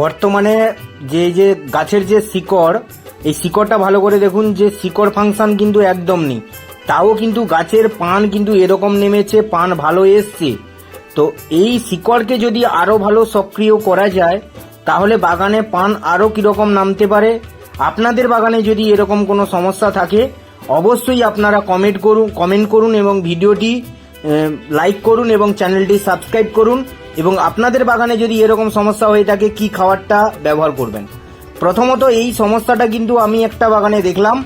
বর্তমানে যে গাছের যে শিকড়, এই শিকড়টা ভালো করে দেখুন যে শিকড় ফাংশন কিন্তু একদম নেই, তাও কিন্তু গাছের পান কিন্তু এরকম নেমেছে, পান ভালো এসছে। তো এই শিকড়কে যদি আরো ভালো সক্রিয় করা যায় তাহলে বাগানে পান আরো কিরকম নামতে পারে। আপনাদের বাগানে যদি এরকম কোনো সমস্যা থাকে অবশ্যই আপনারা কমেন্ট করুন এবং ভিডিওটি লাইক করুন এবং চ্যানেলটি সাবস্ক্রাইব করুন। এবং আপনাদের বাগানে যদি এরকম সমস্যা হয়ে থাকে কি খাবারটা ব্যবহার করবেন। প্রথমত এই সমস্যাটা কিন্তু আমি একটা বাগানে দেখলাম।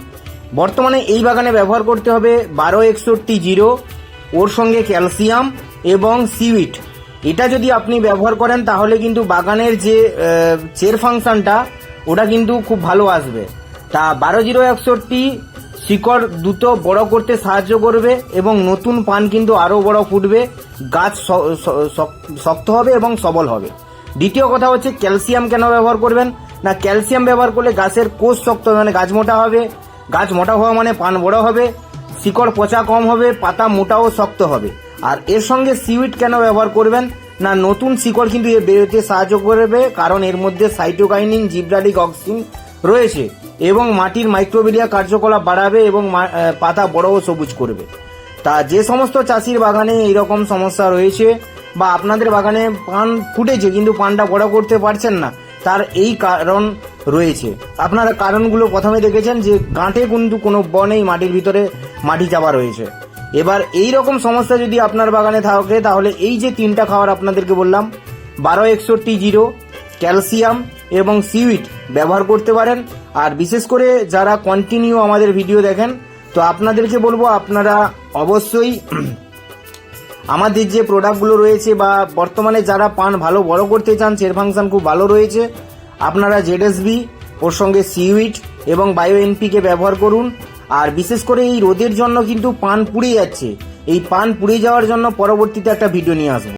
বর্তমানে এই বাগানে ব্যবহার করতে হবে 1261 ওর সঙ্গে ক্যালসিয়াম এবং সিউইট। এটা যদি আপনি ব্যবহার করেন তাহলে কিন্তু বাগানের যে চের ফাংশনটা ওটা কিন্তু খুব ভালো আসবে। তা 12061 শিকড় দ্রুত বড় করতে সাহায্য করবে এবং নতুন পান কিন্তু আরো বড় ফুটবে, গাছ শক্ত হবে এবং সবল হবে। দ্বিতীয় কথা হচ্ছে ক্যালসিয়াম কেন ব্যবহার করবেন না, ক্যালসিয়াম ব্যবহার করলে গাছের কোষ শক্ত হবে, মানে গাছ মোটা হবে। গাছ মোটা হওয়া মানে পান বড় হবে, শিকড় পচা কম হবে, পাতা মোটা ও শক্ত হবে। আর এর সঙ্গে সিউইট কেন ব্যবহার করবেন না, নতুন শিকড় কিন্তু এর বেরোতে সাহায্য করবে, কারণ এর মধ্যে সাইটোকাইনিন, জিবরালিক অক্সিন রয়েছে এবং মাটির মাইক্রোবিলিয়া কার্যকলাপ বাড়াবে এবং পাতা বড় ও সবুজ করবে। তা যে সমস্ত চাষির বাগানে এইরকম সমস্যা রয়েছে বা আপনাদের বাগানে পান ফুটেছে কিন্তু পানটা বড় করতে পারছেন না, তার এই কারণ রয়েছে। আপনারা কারণগুলো প্রথমে দেখেছেন যে গাঁটে কিন্তু কোনো বনেই, মাটির ভিতরে মাটি চাপা রয়েছে। এবার এই রকম সমস্যা যদি আপনার বাগানে থাকে তাহলে এই যে তিনটা খাবার আপনাদেরকে বললাম 1261 ক্যালসিয়াম এবং সিউইট ব্যবহার করতে পারেন। আর বিশেষ করে যারা কন্টিনিউ আমাদের ভিডিও দেখেন তো আপনাদেরকে বলবো আপনারা অবশ্যই আমাদের যে প্রোডাক্টগুলো রয়েছে বা বর্তমানে যারা পান ভালো বড় করতে চান, চের ফাংশন খুব ভালো রয়েছে, আপনারা জেডএসবি ওর সঙ্গে সিউইট এবং বায়ো এনপিকে ব্যবহার করুন। আর বিশেষ করে এই রোদের জন্য কিন্তু পান পুড়ে যাচ্ছে, এই পান পুড়ে যাওয়ার জন্য পরবর্তীতে একটা ভিডিও নিয়ে আসবো।